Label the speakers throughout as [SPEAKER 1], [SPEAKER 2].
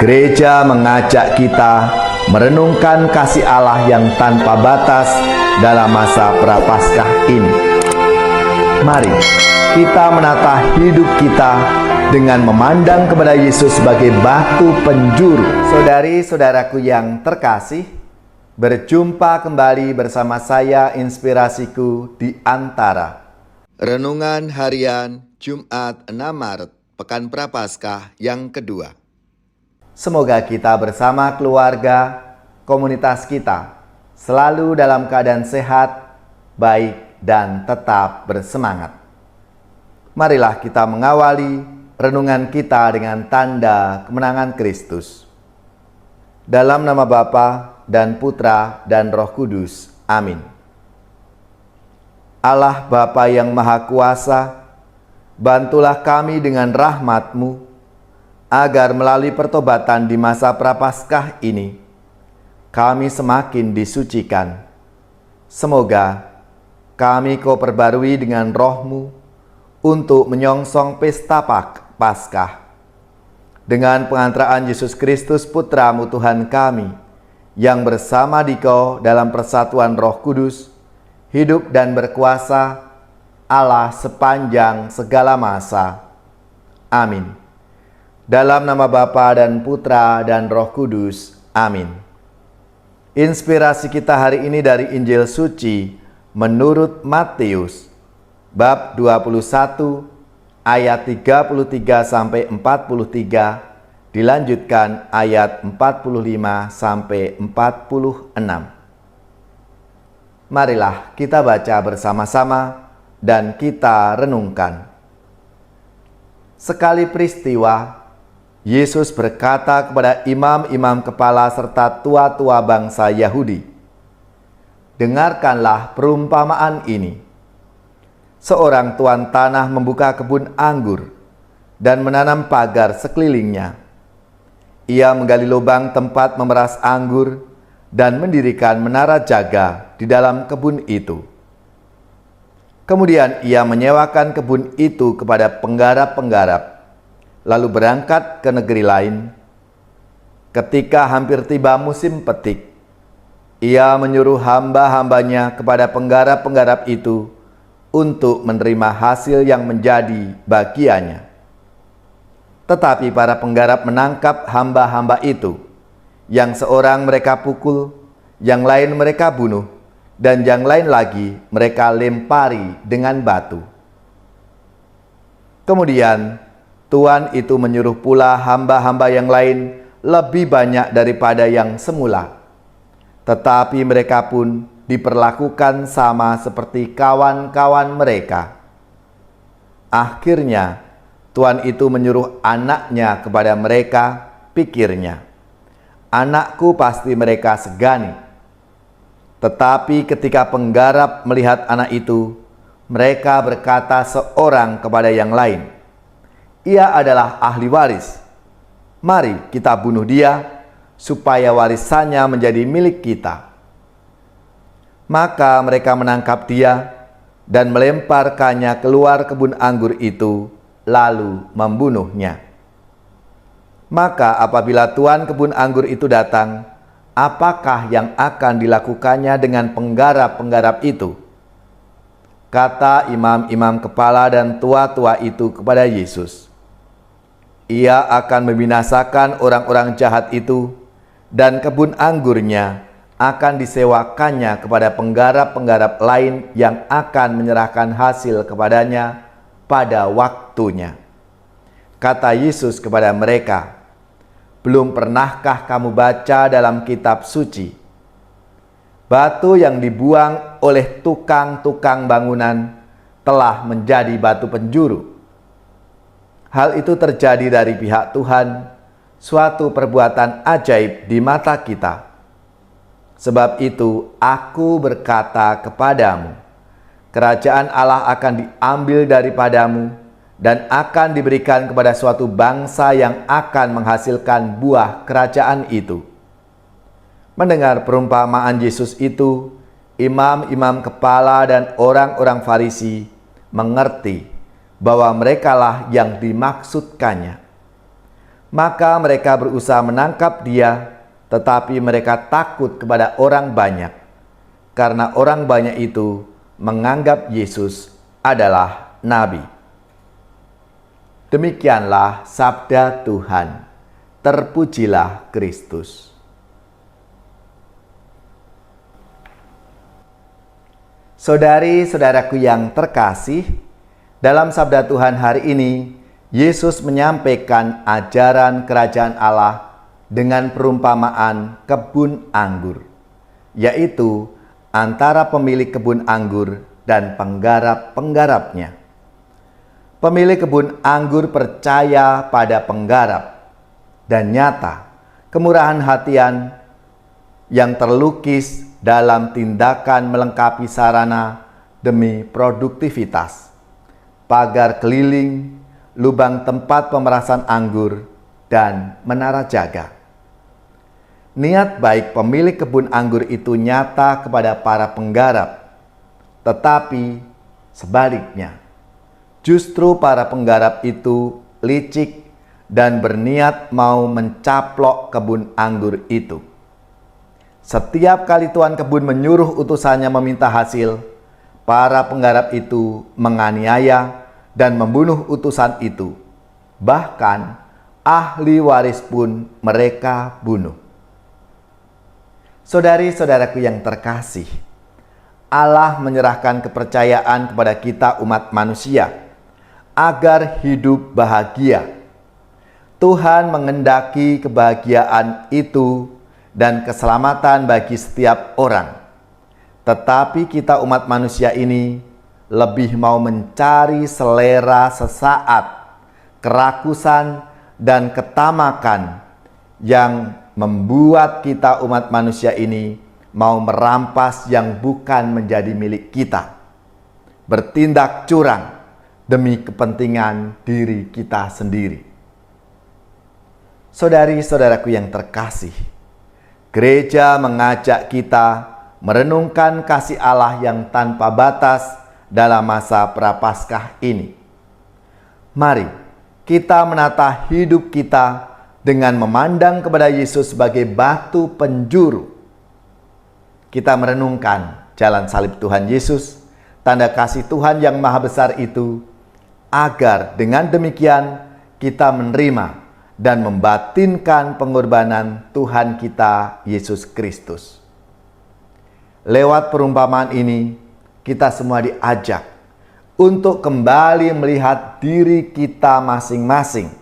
[SPEAKER 1] Gereja mengajak kita merenungkan kasih Allah yang tanpa batas dalam masa Prapaskah ini. Mari kita menata hidup kita dengan memandang kepada Yesus sebagai batu penjuru. Saudari-saudaraku yang terkasih, berjumpa kembali bersama saya Inspirasiku di Antara. Renungan Harian Jumat 6 Maret, Pekan Prapaskah yang kedua. Semoga kita bersama keluarga, komunitas kita, selalu dalam keadaan sehat, baik, dan tetap bersemangat. Marilah kita mengawali renungan kita dengan tanda kemenangan Kristus. Dalam nama Bapa dan Putra dan Roh Kudus. Amin. Allah Bapa yang Maha Kuasa, bantulah kami dengan rahmat-Mu, agar melalui pertobatan di masa Prapaskah ini, kami semakin disucikan. Semoga kami Kau perbarui dengan Roh-Mu untuk menyongsong pesta Paskah. Dengan pengantaraan Yesus Kristus Putra-Mu Tuhan kami, yang bersama Dikau dalam persatuan Roh Kudus, hidup dan berkuasa Allah sepanjang segala masa. Amin. Dalam nama Bapa dan Putra dan Roh Kudus. Amin. Inspirasi kita hari ini dari Injil Suci menurut Matius, bab 21, ayat 33-43, dilanjutkan ayat 45-46. Marilah kita baca bersama-sama dan kita renungkan. Sekali peristiwa, Yesus berkata kepada imam-imam kepala serta tua-tua bangsa Yahudi, "Dengarkanlah perumpamaan ini. Seorang tuan tanah membuka kebun anggur dan menanam pagar sekelilingnya. Ia menggali lubang tempat memeras anggur dan mendirikan menara jaga di dalam kebun itu. Kemudian ia menyewakan kebun itu kepada penggarap-penggarap, lalu berangkat ke negeri lain. Ketika hampir tiba musim petik, ia menyuruh hamba-hambanya kepada penggarap-penggarap itu untuk menerima hasil yang menjadi bagiannya. Tetapi para penggarap menangkap hamba-hamba itu, yang seorang mereka pukul, yang lain mereka bunuh, dan yang lain lagi mereka lempari dengan batu. Kemudian Tuan itu menyuruh pula hamba-hamba yang lain lebih banyak daripada yang semula. Tetapi mereka pun diperlakukan sama seperti kawan-kawan mereka. Akhirnya Tuan itu menyuruh anaknya kepada mereka, pikirnya, anakku pasti mereka segani. Tetapi ketika penggarap melihat anak itu, mereka berkata seorang kepada yang lain, ia adalah ahli waris. Mari kita bunuh dia, supaya warisannya menjadi milik kita. Maka mereka menangkap dia dan melemparkannya keluar kebun anggur itu, lalu membunuhnya. Maka apabila tuan kebun anggur itu datang, apakah yang akan dilakukannya dengan penggarap-penggarap itu? Kata imam-imam kepala dan tua-tua itu kepada Yesus, ia akan membinasakan orang-orang jahat itu, dan kebun anggurnya akan disewakannya kepada penggarap-penggarap lain yang akan menyerahkan hasil kepadanya pada waktunya. Kata Yesus kepada mereka, belum pernahkah kamu baca dalam kitab suci, batu yang dibuang oleh tukang-tukang bangunan telah menjadi batu penjuru? Hal itu terjadi dari pihak Tuhan, suatu perbuatan ajaib di mata kita. Sebab itu aku berkata kepadamu, kerajaan Allah akan diambil daripadamu dan akan diberikan kepada suatu bangsa yang akan menghasilkan buah kerajaan itu. Mendengar perumpamaan Yesus itu, imam-imam kepala dan orang-orang Farisi mengerti bahwa merekalah yang dimaksudkannya. Maka mereka berusaha menangkap dia, tetapi mereka takut kepada orang banyak, karena orang banyak itu menganggap Yesus adalah nabi. Demikianlah sabda Tuhan. Terpujilah Kristus. Saudari-saudaraku yang terkasih, dalam sabda Tuhan hari ini, Yesus menyampaikan ajaran kerajaan Allah dengan perumpamaan kebun anggur, yaitu antara pemilik kebun anggur dan penggarap-penggarapnya. Pemilik kebun anggur percaya pada penggarap, dan nyata kemurahan hatian yang terlukis dalam tindakan melengkapi sarana demi produktivitas, pagar keliling, lubang tempat pemerasan anggur, dan menara jaga. Niat baik pemilik kebun anggur itu nyata kepada para penggarap, tetapi sebaliknya, justru para penggarap itu licik dan berniat mau mencaplok kebun anggur itu. Setiap kali tuan kebun menyuruh utusannya meminta hasil, para penggarap itu menganiaya dan membunuh utusan itu. Bahkan ahli waris pun mereka bunuh. Saudari-saudaraku yang terkasih, Allah menyerahkan kepercayaan kepada kita umat manusia agar hidup bahagia. Tuhan mengendaki kebahagiaan itu dan keselamatan bagi setiap orang. Tetapi kita umat manusia ini lebih mau mencari selera sesaat, kerakusan, dan ketamakan yang membuat kita umat manusia ini mau merampas yang bukan menjadi milik kita, bertindak curang demi kepentingan diri kita sendiri. Saudari-saudaraku yang terkasih, gereja mengajak kita merenungkan kasih Allah yang tanpa batas dalam masa Prapaskah ini. Mari kita menata hidup kita dengan memandang kepada Yesus sebagai batu penjuru. Kita merenungkan jalan salib Tuhan Yesus, tanda kasih Tuhan yang maha besar itu, agar dengan demikian kita menerima dan membatinkan pengorbanan Tuhan kita Yesus Kristus. Lewat perumpamaan ini, kita semua diajak untuk kembali melihat diri kita masing-masing.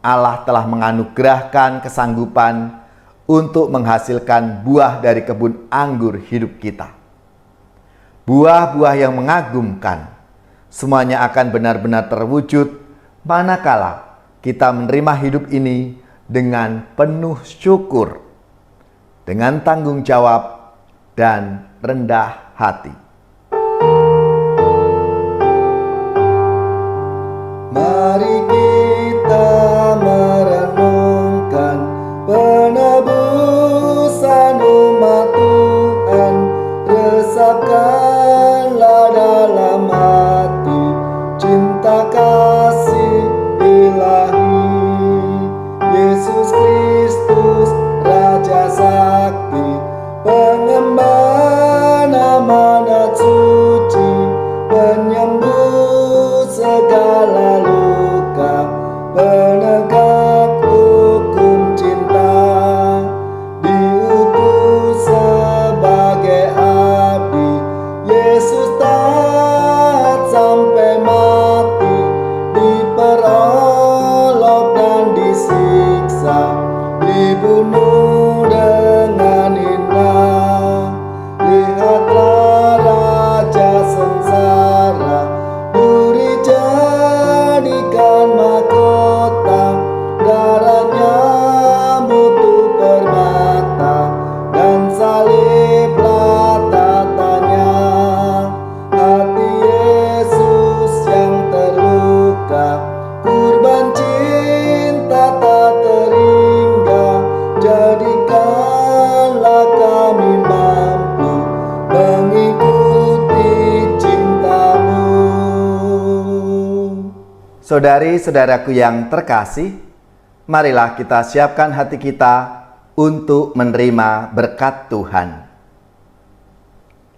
[SPEAKER 1] Allah telah menganugerahkan kesanggupan untuk menghasilkan buah dari kebun anggur hidup kita. Buah-buah yang mengagumkan, semuanya akan benar-benar terwujud manakala kita menerima hidup ini dengan penuh syukur, dengan tanggung jawab dan rendah hati.
[SPEAKER 2] Mari kita merenungkan penebusan umat Tuhan, resapkanlah dalam hati cinta kasih ilahi. Yesus Kristus Raja Sakti, pengemban amanat suci, penyembuh segala luka, penegak hukum cinta, diutus sebagai abdi. Yesus taat sampai mati, diperolok dan disiksa, dibunuh dengan indah. Lihatlah Raja sengsara, duri jadikan mahkota, darahnya mutu permata, dan saliblah tatanya. Hati Yesus yang terluka, kurban cinta tak terhingga, jadikan
[SPEAKER 1] Saudari-saudaraku yang terkasih, marilah kita siapkan hati kita untuk menerima berkat Tuhan.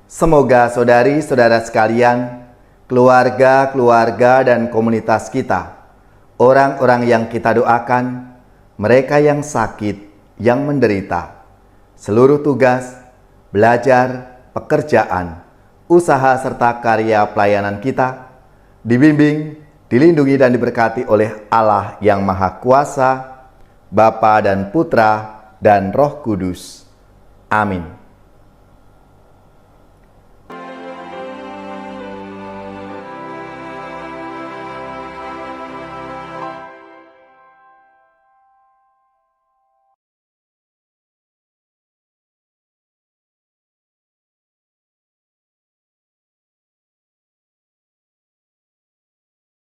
[SPEAKER 1] Semoga saudari-saudara sekalian, keluarga-keluarga dan komunitas kita, orang-orang yang kita doakan, mereka yang sakit, yang menderita, seluruh tugas, belajar, pekerjaan, usaha serta karya pelayanan kita, dibimbing, dilindungi dan diberkati oleh Allah yang Maha Kuasa, Bapa dan Putra dan Roh Kudus. Amin.